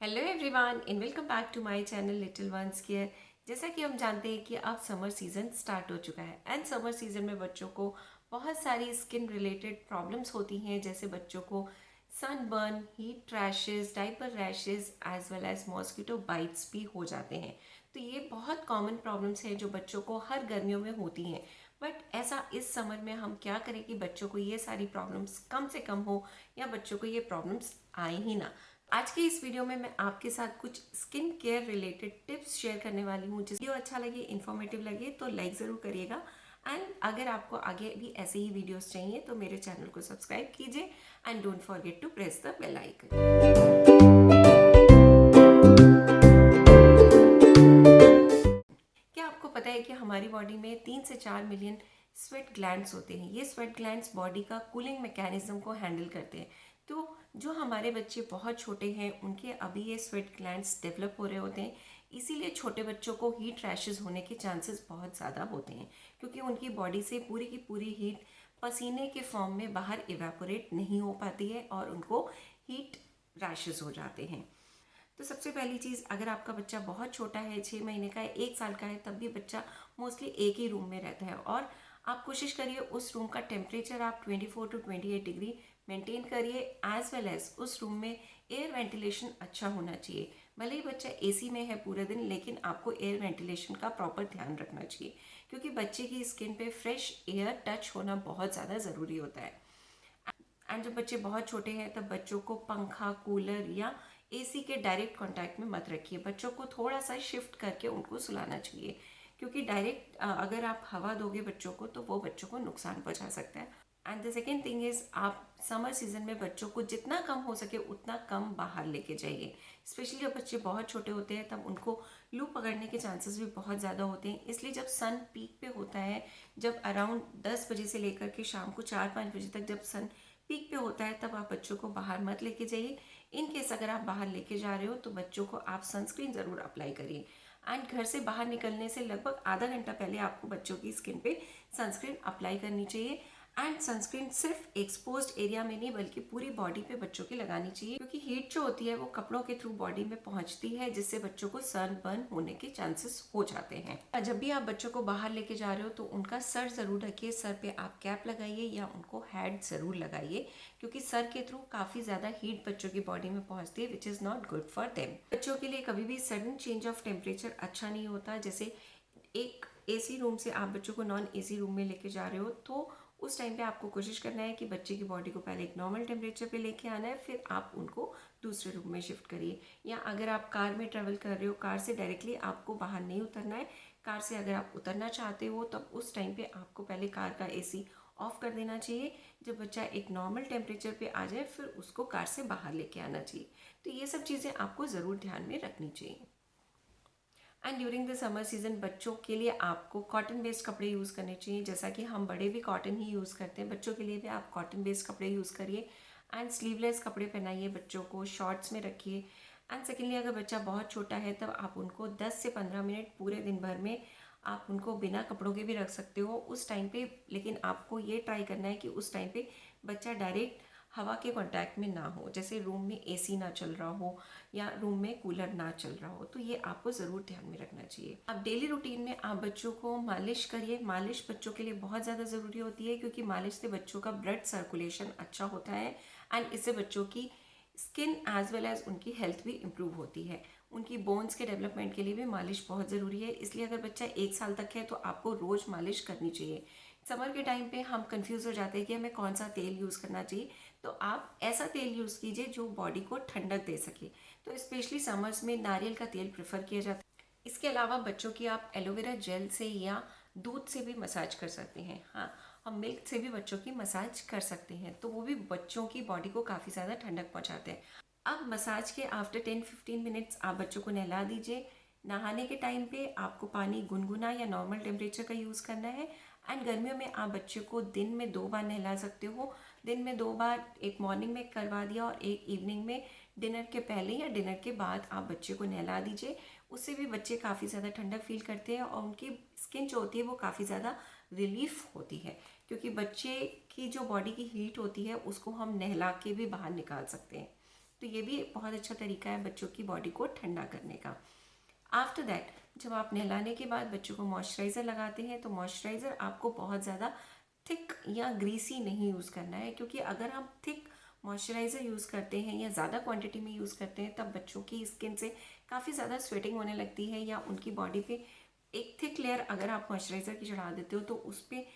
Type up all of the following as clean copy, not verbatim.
Hello everyone and welcome back to my channel little ones care. जैसा कि हम जानते हैं कि अब समर सीज़न स्टार्ट हो चुका है एंड समर सीज़न में बच्चों को बहुत सारी स्किन रिलेटेड प्रॉब्लम्स होती हैं, जैसे बच्चों को sunburn, heat rashes, diaper rashes as well as mosquito bites भी हो जाते हैं। तो ये बहुत कॉमन प्रॉब्लम्स हैं जो बच्चों को हर गर्मियों में होती हैं। बट ऐसा इस समर में हम क्या करें कि बच्चों को ये सारी प्रॉब्लम्स कम से कम हो या बच्चों को ये प्रॉब्लम्स आए ही ना। आज के इस वीडियो में मैं आपके साथ कुछ skin care related tips share करने वाली हूँ। जिस वीडियो अच्छा लगे, इन्फॉर्मेटिव लगे तो लाइक ज़रूर करिएगा एंड अगर आपको आगे भी ऐसे ही वीडियोस चाहिए तो मेरे चैनल को सब्सक्राइब कीजिए and don't forget to press the bell icon. क्या आपको पता है कि हमारी बॉडी में 3 से 4 मिलियन स्वेट ग्लैंड्स होते हैं। ये स्वेट ग्लैंड्स बॉडी का कूलिंग मैकेनिज्म को हैंडल करते हैं। तो जो हमारे बच्चे बहुत छोटे हैं उनके अभी ये स्वेट ग्लैंड्स डेवलप हो रहे होते हैं, इसीलिए छोटे बच्चों को हीट रैशेस होने के चांसेस बहुत ज़्यादा होते हैं, क्योंकि उनकी बॉडी से पूरी की पूरी हीट पसीने के फॉर्म में बाहर इवेपोरेट नहीं हो पाती है और उनको हीट रैशेस हो जाते हैं। तो सबसे पहली चीज़, अगर आपका बच्चा बहुत छोटा है, 6 महीने का है, 1 साल का है, तब भी बच्चा मोस्टली एक ही रूम में रहता है और आप कोशिश करिए उस रूम का टेम्परेचर आप 24 to 28 डिग्री मेंटेन करिए। एज वेल एज उस रूम में एयर वेंटिलेशन अच्छा होना चाहिए। भले ही बच्चा एसी में है पूरे दिन, लेकिन आपको एयर वेंटिलेशन का प्रॉपर ध्यान रखना चाहिए, क्योंकि बच्चे की स्किन पे फ्रेश एयर टच होना बहुत ज़्यादा ज़रूरी होता है। एंड जब बच्चे बहुत छोटे हैं तब बच्चों को पंखा, कूलर या एसी के डायरेक्ट कांटेक्ट में मत रखिए। बच्चों को थोड़ा सा शिफ्ट करके उनको सुलाना चाहिए, क्योंकि डायरेक्ट अगर आप हवा दोगे बच्चों को तो वो बच्चों को नुकसान पहुंचा सकता है। And the second thing is, आप समर सीजन में बच्चों को जितना कम हो सके उतना कम बाहर लेके जाइए। स्पेशली जब बच्चे बहुत छोटे होते हैं तब उनको लू पकड़ने के चांसेस भी बहुत ज़्यादा होते हैं। इसलिए जब सन पीक पे होता है, जब अराउंड 10 बजे से लेकर के शाम को 4-5 बजे तक जब सन पीक पे होता है, तब आप बच्चों को बाहर मत लेके जाइए। इन केस अगर आप बाहर लेके जा रहे हो तो बच्चों को आप सनस्क्रीन ज़रूर अप्लाई करिए एंड घर से बाहर निकलने से लगभग आधा घंटा पहले आपको बच्चों की स्किन पे सनस्क्रीन अप्लाई करनी चाहिए। एंड सनस्क्रीन सिर्फ एक्सपोज्ड एरिया में नहीं बल्कि पूरी बॉडी पे बच्चों की लगानी चाहिए, क्योंकि हीट जो होती है वो कपड़ों के थ्रू बॉडी में पहुंचती है, जिससे बच्चों को सन बर्न होने के चांसेस हो जाते हैं। जब भी आप बच्चों को बाहर लेके जा रहे हो तो उनका सर ज़रूर ढकिए, सर पे आप कैप लगाइए या उनको हैड ज़रूर लगाइए, क्योंकि सर के थ्रू काफ़ी ज़्यादा हीट बच्चों की बॉडी में पहुंचती है, which is not good for them. बच्चों के लिए कभी भी सडन चेंज ऑफ टेम्परेचर अच्छा नहीं होता। जैसे एक एसी रूम से आप बच्चों को नॉन एसी रूम में लेके जा रहे हो तो उस टाइम पे आपको कोशिश करना है कि बच्चे की बॉडी को पहले एक नॉर्मल टेम्परेचर पे लेके आना है, फिर आप उनको दूसरे रूम में शिफ्ट करिए। या अगर आप कार में ट्रैवल कर रहे हो, कार से डायरेक्टली आपको बाहर नहीं उतरना है। कार से अगर आप उतरना चाहते हो तब उस टाइम पे आपको पहले कार का एसी ऑफ कर देना चाहिए। जब बच्चा एक नॉर्मल टेम्परेचर पे आ जाए फिर उसको कार से बाहर लेके आना चाहिए। तो ये सब चीज़ें आपको ज़रूर ध्यान में रखनी चाहिए। And during the summer season बच्चों के लिए आपको कॉटन बेस्ड कपड़े यूज़ करने चाहिए। जैसा कि हम बड़े भी कॉटन ही यूज़ करते हैं, बच्चों के लिए भी आप कॉटन बेस्ड कपड़े यूज़ करिए एंड स्लीवलेस कपड़े पहनाइए बच्चों को, शॉर्ट्स में रखिए। एंड सेकेंडली, अगर बच्चा बहुत छोटा है तब आप उनको 10 से 15 मिनट पूरे दिन भर में आप उनको बिना कपड़ों के भी रख सकते हो उस टाइम पे। लेकिन आपको ये ट्राई करना है कि उस टाइम पे बच्चा डायरेक्ट हवा के कांटेक्ट में ना हो, जैसे रूम में एसी ना चल रहा हो या रूम में कूलर ना चल रहा हो। तो ये आपको ज़रूर ध्यान में रखना चाहिए। अब डेली रूटीन में आप बच्चों को मालिश करिए। मालिश बच्चों के लिए बहुत ज़्यादा ज़रूरी होती है, क्योंकि मालिश से बच्चों का ब्लड सर्कुलेशन अच्छा होता है एंड इससे बच्चों की स्किन एज वेल एज उनकी हेल्थ भी इम्प्रूव होती है। उनकी बोन्स के डेवलपमेंट के लिए भी मालिश बहुत ज़रूरी है। इसलिए अगर बच्चा 1 साल तक है तो आपको रोज़ मालिश करनी चाहिए। समर के टाइम पे हम कंफ्यूज हो जाते हैं कि हमें कौन सा तेल यूज़ करना चाहिए, तो आप ऐसा तेल यूज़ कीजिए जो बॉडी को ठंडक दे सके। तो स्पेशली समर्स में नारियल का तेल प्रेफर किया जाता है। इसके अलावा बच्चों की आप एलोवेरा जेल से या दूध से भी मसाज कर सकते हैं। हाँ, हम मिल्क से भी बच्चों की मसाज कर सकते हैं, तो वो भी बच्चों की बॉडी को काफ़ी ज़्यादा ठंडक पहुँचाते हैं। अब मसाज के आफ्टर 10-15 मिनट्स आप बच्चों को नहला दीजिए। नहाने के टाइम पे आपको पानी गुनगुना या नॉर्मल टेम्परेचर का यूज़ करना है। एंड गर्मियों में आप बच्चे को दिन में 2 बार नहला सकते हो। दिन में 2 बार, एक मॉर्निंग में करवा दिया और एक इवनिंग में डिनर के पहले या डिनर के बाद आप बच्चे को नहला दीजिए। उससे भी बच्चे काफ़ी ज़्यादा ठंडक फील करते हैं और उनकी स्किन जो होती है वो काफ़ी ज़्यादा रिलीफ होती है, क्योंकि बच्चे की जो बॉडी की हीट होती है उसको हम नहला के भी बाहर निकाल सकते हैं। तो ये भी एक बहुत अच्छा तरीका है बच्चों की बॉडी को ठंडा करने का। आफ्टर दैट जब आप नहलाने के बाद बच्चों को मॉइस्चराइज़र लगाते हैं तो मॉइस्चराइज़र आपको बहुत ज़्यादा थिक या ग्रीसी नहीं यूज़ करना है, क्योंकि अगर हम थिक मॉइस्चराइज़र यूज़ करते हैं या ज़्यादा क्वांटिटी में यूज़ करते हैं तब बच्चों की स्किन से काफ़ी ज़्यादा स्वेटिंग होने लगती है, या उनकी बॉडी पे एक थिक लेयर अगर आप मॉइस्चराइज़र की चढ़ा देते हो तो उस पर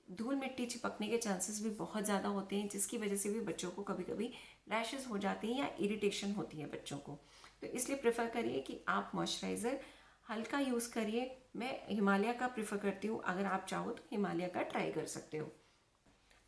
धूल मिट्टी चिपकने के चांसेस भी बहुत ज़्यादा होते हैं, जिसकी वजह से भी बच्चों को कभी कभी रैशेस हो जाती हैं या इरिटेशन होती है बच्चों को। तो इसलिए प्रेफर करिए कि आप मॉइस्चराइज़र हल्का यूज़ करिए। मैं हिमालय का प्रेफर करती हूँ, अगर आप चाहो तो हिमालय का ट्राई कर सकते हो।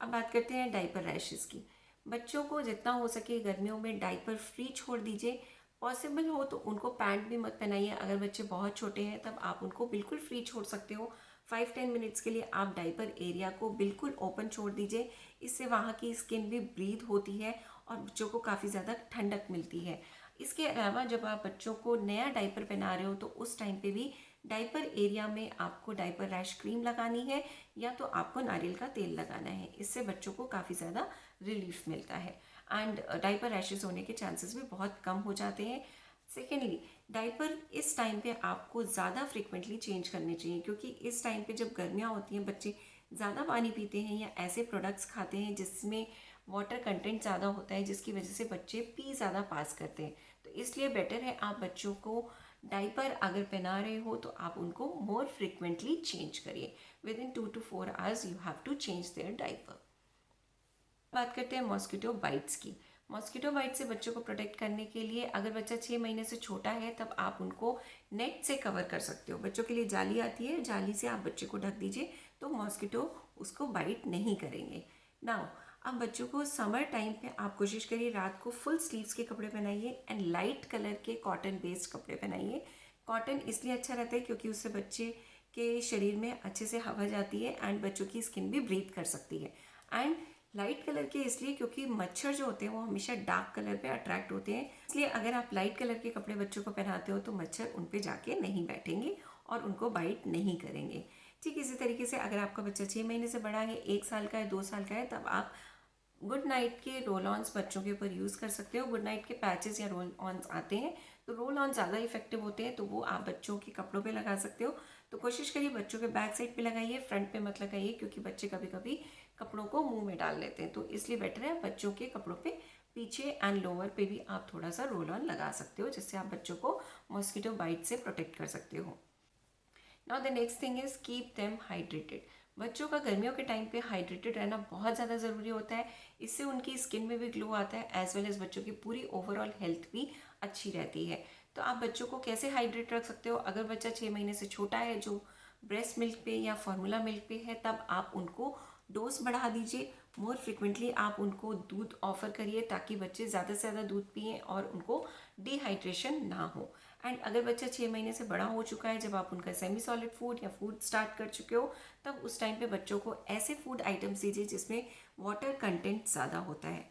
अब बात करते हैं डाइपर रैशेस की। बच्चों को जितना हो सके गर्मियों में डाइपर फ्री छोड़ दीजिए। पॉसिबल हो तो उनको पैंट भी मत पहनाइए। अगर बच्चे बहुत छोटे हैं तब आप उनको बिल्कुल फ्री छोड़ सकते हो। 5-10 मिनट्स के लिए आप डाइपर एरिया को बिल्कुल ओपन छोड़ दीजिए। इससे वहाँ की स्किन भी ब्रीथ होती है और बच्चों को काफ़ी ज़्यादा ठंडक मिलती है। इसके अलावा जब आप बच्चों को नया डाइपर पहना रहे हो तो उस टाइम पे भी डाइपर एरिया में आपको डाइपर रैश क्रीम लगानी है या तो आपको नारियल का तेल लगाना है। इससे बच्चों को काफ़ी ज़्यादा रिलीफ मिलता है एंड डाइपर रैशेस होने के चांसेस भी बहुत कम हो जाते हैं। सेकेंडली, डाइपर इस टाइम पे आपको ज़्यादा फ्रिक्वेंटली चेंज करने चाहिए, क्योंकि इस टाइम पे जब गर्मियाँ होती हैं बच्चे ज़्यादा पानी पीते हैं या ऐसे प्रोडक्ट्स खाते हैं जिसमें वाटर कंटेंट ज़्यादा होता है, जिसकी वजह से बच्चे पी ज़्यादा पास करते हैं। तो इसलिए बेटर है आप बच्चों को डाइपर अगर पहना रहे हो तो आप उनको मोर फ्रिक्वेंटली चेंज करिए। Within 2 to 4 hours you have to change their diaper. बात करते हैं मॉस्किटो बाइट्स की। मॉस्किटो बाइट से बच्चों को प्रोटेक्ट करने के लिए अगर बच्चा 6 महीने से छोटा है तब आप उनको नेट से कवर कर सकते हो। बच्चों के लिए जाली आती है, जाली से आप बच्चे को ढक दीजिए तो मॉस्किटो उसको बाइट नहीं करेंगे। नाउ अब बच्चों को समर टाइम पे आप कोशिश करिए रात को फुल स्लीव्स के कपड़े पहनाइए एंड लाइट कलर के कॉटन बेस्ड कपड़े पहनाइए। कॉटन इसलिए अच्छा रहता है क्योंकि उससे बच्चे के शरीर में अच्छे से हवा जाती है एंड बच्चों की स्किन भी ब्रीथ कर सकती है। एंड लाइट कलर के इसलिए क्योंकि मच्छर जो होते हैं वो हमेशा डार्क कलर पे अट्रैक्ट होते हैं, इसलिए अगर आप लाइट कलर के कपड़े बच्चों को पहनाते हो तो मच्छर उन पे जाके नहीं बैठेंगे और उनको बाइट नहीं करेंगे। ठीक इसी तरीके से अगर आपका बच्चा 6 महीने से बड़ा है, 1 साल का है, 2 साल का है, तब आप गुड नाइट के रोल ऑन्स बच्चों के ऊपर यूज़ कर सकते हो। गुड नाइट के पैचेस या रोल ऑन्स आते हैं तो रोल ऑन ज़्यादा इफेक्टिव होते हैं, तो वो आप बच्चों के कपड़ों पे लगा सकते हो। तो कोशिश करिए बच्चों के बैक साइड पे लगाइए, फ्रंट पे मत लगाइए, क्योंकि बच्चे कभी कभी कपड़ों को मुंह में डाल लेते हैं। तो इसलिए बेटर है बच्चों के कपड़ों पे पीछे एंड लोअर पे भी आप थोड़ा सा रोल ऑन लगा सकते हो, जिससे आप बच्चों को मॉस्किटो बाइट से प्रोटेक्ट कर सकते हो। Now the next thing is keep them hydrated. बच्चों का गर्मियों के टाइम पे हाइड्रेटेड रहना बहुत ज़्यादा ज़रूरी होता है। इससे उनकी स्किन में भी ग्लो आता है एज वेल एज बच्चों की पूरी ओवरऑल हेल्थ भी अच्छी रहती है। तो आप बच्चों को कैसे हाइड्रेट रख सकते हो? अगर बच्चा 6 महीने से छोटा है जो ब्रेस्ट मिल्क पे या फार्मूला मिल्क पे है तब आप उनको डोज बढ़ा दीजिए। मोर फ्रिक्वेंटली आप उनको दूध ऑफर करिए ताकि बच्चे ज़्यादा से ज़्यादा दूध पिएँ और उनको डिहाइड्रेशन ना हो। एंड अगर बच्चा 6 महीने से बड़ा हो चुका है, जब आप उनका सेमी सॉलिड फूड या फूड स्टार्ट कर चुके हो, तब उस टाइम पे बच्चों को ऐसे फूड आइटम्स दीजिए जिसमें वाटर कंटेंट ज़्यादा होता है।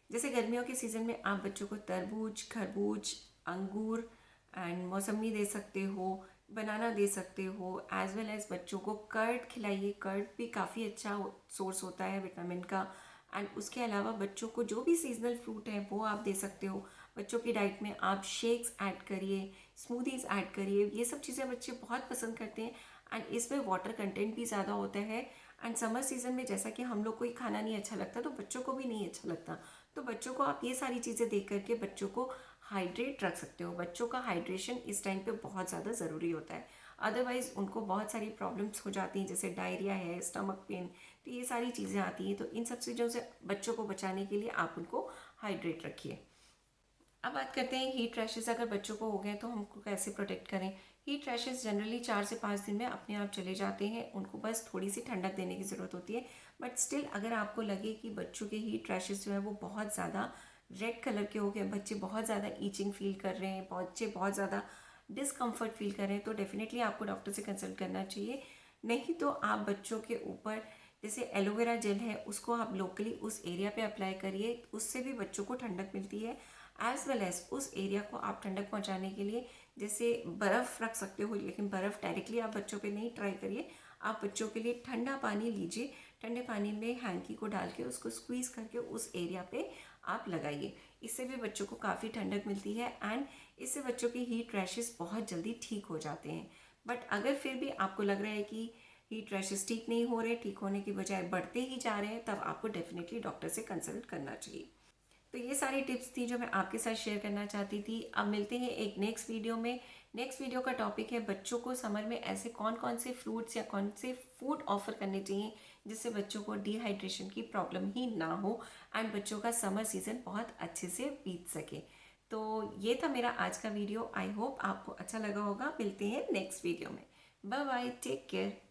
जैसे गर्मियों के सीज़न में आप बच्चों को तरबूज, खरबूज, अंगूर एंड मौसमी दे सकते हो, बनाना दे सकते हो, एज वेल एज बच्चों को कर्ड खिलाइए। कर्ड भी काफ़ी अच्छा सोर्स होता है विटामिन का। एंड उसके अलावा बच्चों को जो भी सीजनल फ्रूट है वो आप दे सकते हो। बच्चों की डाइट में आप शेक्स ऐड करिए, स्मूदीज़ ऐड करिए, ये सब चीज़ें बच्चे बहुत पसंद करते हैं एंड इसमें वाटर कंटेंट भी ज़्यादा होता है। एंड समर सीजन में जैसा कि हम लोग को ही खाना नहीं अच्छा लगता तो बच्चों को भी नहीं अच्छा लगता, तो बच्चों को आप ये सारी चीज़ें दे करके बच्चों को हाइड्रेट रख सकते हो। बच्चों का हाइड्रेशन इस टाइम पे बहुत ज़्यादा ज़रूरी होता है, अदरवाइज़ उनको बहुत सारी प्रॉब्लम्स हो जाती हैं जैसे डायरिया है, स्टमक पेन, तो ये सारी चीज़ें आती हैं। तो इन सब चीज़ों से बच्चों को बचाने के लिए आप उनको हाइड्रेट रखिए। अब बात करते हैं हीट रैशेस अगर बच्चों को हो गए तो हमको कैसे प्रोटेक्ट करें। हीट रैशेस जनरली 4 से 5 दिन में अपने आप चले जाते हैं, उनको बस थोड़ी सी ठंडक देने की ज़रूरत होती है। बट स्टिल अगर आपको लगे कि बच्चों के हीट रैशेस जो है वो बहुत ज़्यादा रेड कलर के हो गए, बच्चे बहुत ज़्यादा ईचिंग फील कर रहे हैं, बच्चे बहुत ज़्यादा डिस्कम्फर्ट फील कर रहे हैं, तो डेफिनेटली आपको डॉक्टर से कंसल्ट करना चाहिए। नहीं तो आप बच्चों के ऊपर जैसे एलोवेरा जेल है उसको आप लोकली उस एरिया पे अप्लाई करिए, उससे भी बच्चों को ठंडक मिलती है। एज वेल एज उस एरिया को आप ठंडक पहुंचाने के लिए जैसे बर्फ़ रख सकते हो, लेकिन बर्फ़ डायरेक्टली आप बच्चों पे नहीं ट्राई करिए। आप बच्चों के लिए ठंडा पानी लीजिए, ठंडे पानी में हैंकी को डाल के उसको स्क्वीज़ करके उस एरिया पे आप लगाइए। इससे भी बच्चों को काफ़ी ठंडक मिलती है एंड इससे बच्चों की हीट रैशेस बहुत जल्दी ठीक हो जाते हैं। बट अगर फिर भी आपको लग रहा है कि हीट रैशेस ठीक नहीं हो रहे, ठीक होने की बजाय बढ़ते ही जा रहे हैं, तब आपको डेफिनेटली डॉक्टर से कंसल्ट करना चाहिए। तो ये सारी टिप्स थी जो मैं आपके साथ शेयर करना चाहती थी। अब मिलते हैं एक नेक्स्ट वीडियो में। नेक्स्ट वीडियो का टॉपिक है बच्चों को समर में ऐसे कौन कौन से फ्रूट्स या कौन से फूड ऑफर करने चाहिए जिससे बच्चों को डिहाइड्रेशन की प्रॉब्लम ही ना हो एंड बच्चों का समर सीजन बहुत अच्छे से बीत सके। तो ये था मेरा आज का वीडियो। आई होप आपको अच्छा लगा होगा। मिलते हैं नेक्स्ट वीडियो में। Bye bye, take care.